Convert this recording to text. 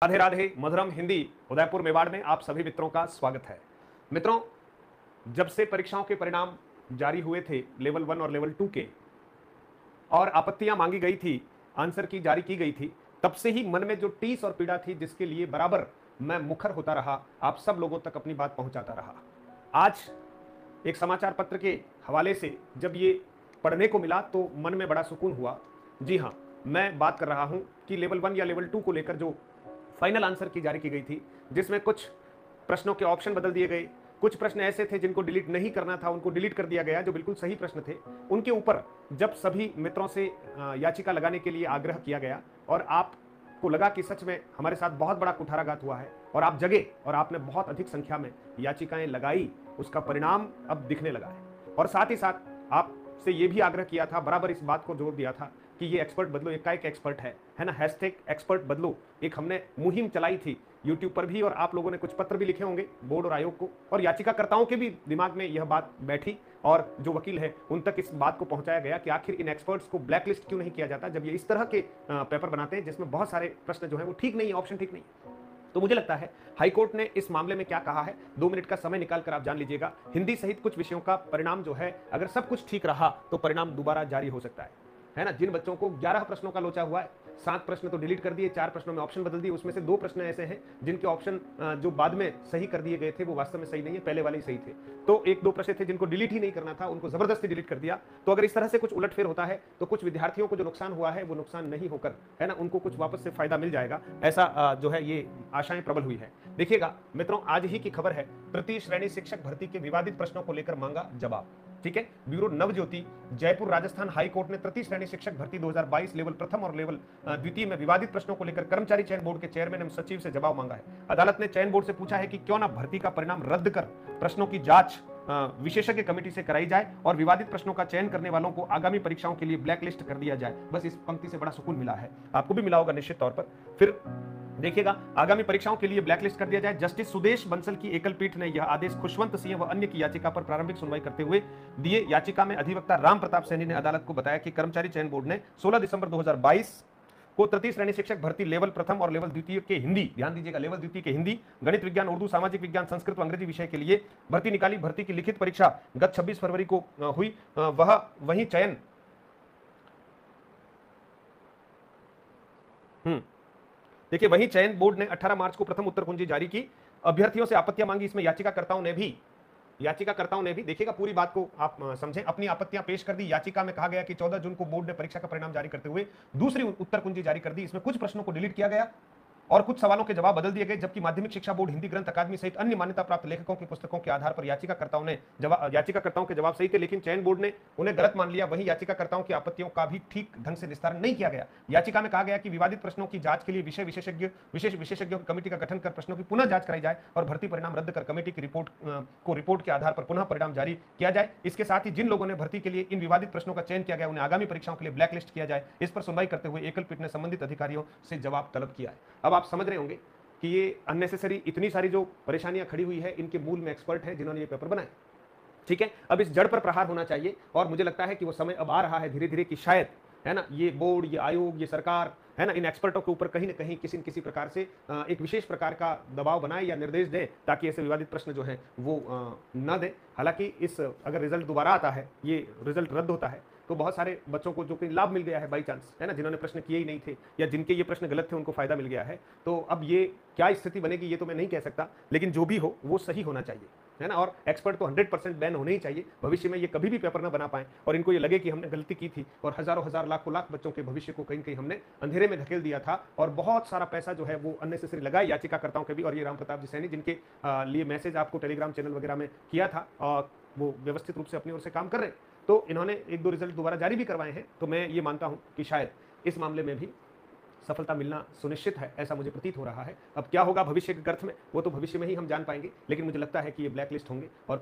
राधे राधे मधुरम हिंदी उदयपुर मेवाड़ में आप सभी मित्रों का स्वागत है। मित्रों, जब से परीक्षाओं के परिणाम जारी हुए थे लेवल 1 और लेवल 2 के और आपत्तियां मांगी गई थी, आंसर की जारी की गई थी, तब से ही मन में जो टीस और पीड़ा थी जिसके लिए बराबर मैं मुखर होता रहा, आप सब लोगों तक अपनी बात पहुंचाता रहा। आज एक समाचार पत्र के हवाले से जब ये पढ़ने को मिला तो मन में बड़ा सुकून हुआ। जी हाँ, मैं बात कर रहा हूं कि लेवल 1 या लेवल 2 को लेकर जो फाइनल आंसर की जारी की गई थी, जिसमें कुछ प्रश्नों के ऑप्शन बदल दिए गए, कुछ प्रश्न ऐसे थे जिनको डिलीट नहीं करना था, उनको डिलीट कर दिया गया, जो बिल्कुल सही प्रश्न थे। उनके ऊपर जब सभी मित्रों से याचिका लगाने के लिए आग्रह किया गया और आपको लगा कि सच में हमारे साथ बहुत बड़ा कुठाराघात हुआ है और आप जगे और आपने बहुत अधिक संख्या में याचिकाएं लगाई, उसका परिणाम अब दिखने लगा है। और साथ ही साथ आपसे ये भी आग्रह किया था, बराबर इस बात को जोर दिया था कि ये एक्सपर्ट बदलो, एक का एक एक्सपर्ट है ना, हैशटैग एक्सपर्ट बदलो, एक हमने मुहिम चलाई थी यूट्यूब पर भी और आप लोगों ने कुछ पत्र भी लिखे होंगे बोर्ड और आयोग को, और याचिकाकर्ताओं के भी दिमाग में यह बात बैठी और जो वकील है उन तक इस बात को पहुंचाया गया कि आखिर इन एक्सपर्ट्स को ब्लैकलिस्ट क्यों नहीं किया जाता जब ये इस तरह के पेपर बनाते हैं जिसमें बहुत सारे प्रश्न जो है वो ठीक नहीं है, ऑप्शन ठीक नहीं है। तो मुझे लगता है हाईकोर्ट ने इस मामले में क्या कहा है, 2 मिनट का समय निकाल कर आप जान लीजिएगा। हिंदी सहित कुछ विषयों का परिणाम जो है, अगर सब कुछ ठीक रहा तो परिणाम दोबारा जारी हो सकता है ना। जिन बच्चों को 11 प्रश्नों का लोचा हुआ है, 7 प्रश्न तो डिलीट कर दिए, 4 प्रश्नों में ऑप्शन बदल दिए, उसमें से 2 प्रश्न ऐसे हैं जिनके ऑप्शन जो बाद में सही कर दिए गए थे वो वास्तव में सही नहीं है, पहले वाले ही सही थे। तो 1-2 प्रश्न थे जिनको डिलीट ही नहीं करना था, उनको जबरदस्ती डिलीट कर दिया। तो अगर इस तरह से कुछ उलटफेर होता है तो कुछ विद्यार्थियों को जो नुकसान हुआ है वो नुकसान नहीं होकर, है ना, उनको कुछ वापस से फायदा मिल जाएगा, ऐसा जो है ये आशाएं प्रबल हुई है। देखिएगा मित्रों, आज ही की खबर है, तृतीय श्रेणी शिक्षक भर्ती के विवादित प्रश्नों को लेकर मांगा जवाब। ठीक है, bureau Navjyoti, Jaipur, Rajasthan. High court ने तृतीय श्रेणी शिक्षक भर्ती 2022 लेवल प्रथम और लेवल द्वितीय में विवादित प्रश्नों को लेकर कर्मचारी चयन बोर्ड के चेयरमैन एवं सचिव से जवाब मांगा है। अदालत ने चयन बोर्ड से पूछा है कि क्यों ना भर्ती का परिणाम रद्द कर प्रश्नों की जांच विशेषज्ञ कमेटी से कराई जाए और विवादित प्रश्नों का चयन करने वालों को आगामी परीक्षाओं के लिए ब्लैक लिस्ट कर दिया जाए। बस इस पंक्ति से बड़ा सुकून मिला है, आपको भी मिला होगा निश्चित तौर पर। फिर देखिएगा, आगामी परीक्षाओं के लिए ब्लैकलिस्ट कर दिया जाए। जस्टिस सुदेश बंसल की एकल पीठ ने यह आदेश खुशवंत सिंह व अन्य की याचिका पर प्रारंभिक सुनवाई करते हुए दिए। याचिका में अधिवक्ता राम प्रताप सैनी ने अदालत को बताया कि कर्मचारी चयन बोर्ड ने 16 दिसंबर 2022 को तृतीय श्रेणी शिक्षक भर्ती लेवल प्रथम और लेवल द्वितीय के हिंदी, ध्यान दीजिएगा, लेवल द्वितीय के हिंदी, गणित विज्ञान, उर्दू, सामाजिक विज्ञान, संस्कृत व अंग्रेजी विषय के लिए भर्ती निकाली। भर्ती की लिखित परीक्षा गत 26 फरवरी को हुई। वहीं चयन देखिए, वहीं चयन बोर्ड ने 18 मार्च को प्रथम उत्तर कुंजी जारी की। अभ्यर्थियों से आपत्तियां मांगी, इसमें याचिकाकर्ताओं ने भी देखिएगा, पूरी बात को आप समझें, अपनी आपत्तियां पेश कर दी। याचिका में कहा गया कि 14 जून को बोर्ड ने परीक्षा का परिणाम जारी करते हुए दूसरी उत्तर कुंजी जारी कर दी। इसमें कुछ प्रश्नों को डिलीट किया गया और कुछ सवालों के जवाब बदल दिए गए, जबकि माध्यमिक शिक्षा बोर्ड, हिंदी ग्रंथ अकादमी सहित अन्य मान्यता प्राप्त लेखकों की पुस्तकों के आधार पर याचिकाकर्ताओं के जवाब सही थे, लेकिन चयन बोर्ड ने उन्हें गलत मान लिया। वहीं याचिकाकर्ताओं की आपत्तियों का भी ठीक ढंग से निस्तारण नहीं किया गया। याचिका में कहा गया कि विवादित प्रश्नों की जांच के लिए विशेषज्ञों की कमेटी का गठन कर प्रश्नों की पुनः जांच कराई जाए और भर्ती परिणाम रद्द कर कमेटी की रिपोर्ट के आधार पर पुनः परिणाम जारी किया जाए। इसके साथ ही जिन लोगों ने भर्ती के लिए इन विवादित प्रश्नों का चयन किया गया उन्हें आगामी परीक्षाओं के लिए ब्लैकलिस्ट किया जाए। इस पर सुनवाई करते हुए एकल पीठ ने संबंधित अधिकारियों से जवाब तलब किया है। अब आप समझ रहे होंगे कि ये अननेसेसरी इतनी सारी जो परेशानियां खड़ी हुई है, इनके मूल में एक्सपर्ट हैं जिन्होंने ये पेपर बनाए। ठीक है, अब इस जड़ पर प्रहार होना चाहिए और मुझे लगता है कि वो समय अब आ रहा है धीरे धीरे कि शायद, है ना, ये बोर्ड, ये आयोग, ये सरकार, है ना, इन एक्सपर्टों के ऊपर कहीं ना कहीं किसी न किसी प्रकार से एक विशेष प्रकार का दबाव बनाए या निर्देश दे ताकि ऐसे विवादित प्रश्न जो है वो न दे। हालांकि इस अगर रिजल्ट दोबारा आता है, ये रिजल्ट रद्द होता है, तो बहुत सारे बच्चों को जो कि लाभ मिल गया है बाई चांस, है ना, जिन्होंने प्रश्न किए ही नहीं थे या जिनके ये प्रश्न गलत थे उनको फायदा मिल गया है। तो अब ये क्या स्थिति बनेगी ये तो मैं नहीं कह सकता, लेकिन जो भी हो वो सही होना चाहिए, है ना। और एक्सपर्ट तो 100% बैन होने ही चाहिए, भविष्य में ये कभी भी पेपर ना बना पाए और इनको ये लगे कि हमने गलती की थी और हजारों हजार लाखों लाख बच्चों के भविष्य को कहीं कहीं हमने अंधेरे में धकेल दिया था और बहुत सारा पैसा जो है वो अननेसेसरी लगा याचिकाकर्ताओं के भी। और ये राम प्रताप जी सैनी जिनके लिए मैसेज आपको टेलीग्राम चैनल वगैरह में किया था, और वो व्यवस्थित रूप से अपनी ओर से काम कर रहे हैं, तो इन्होंने 1-2 रिजल्ट दोबारा जारी भी करवाए हैं। तो मैं ये मानता हूं कि शायद इस मामले में भी सफलता मिलना सुनिश्चित है, ऐसा मुझे प्रतीत हो रहा है। अब क्या होगा भविष्य के अर्थ में वो तो भविष्य में ही हम जान पाएंगे, लेकिन मुझे लगता है कि ये ब्लैक लिस्ट होंगे और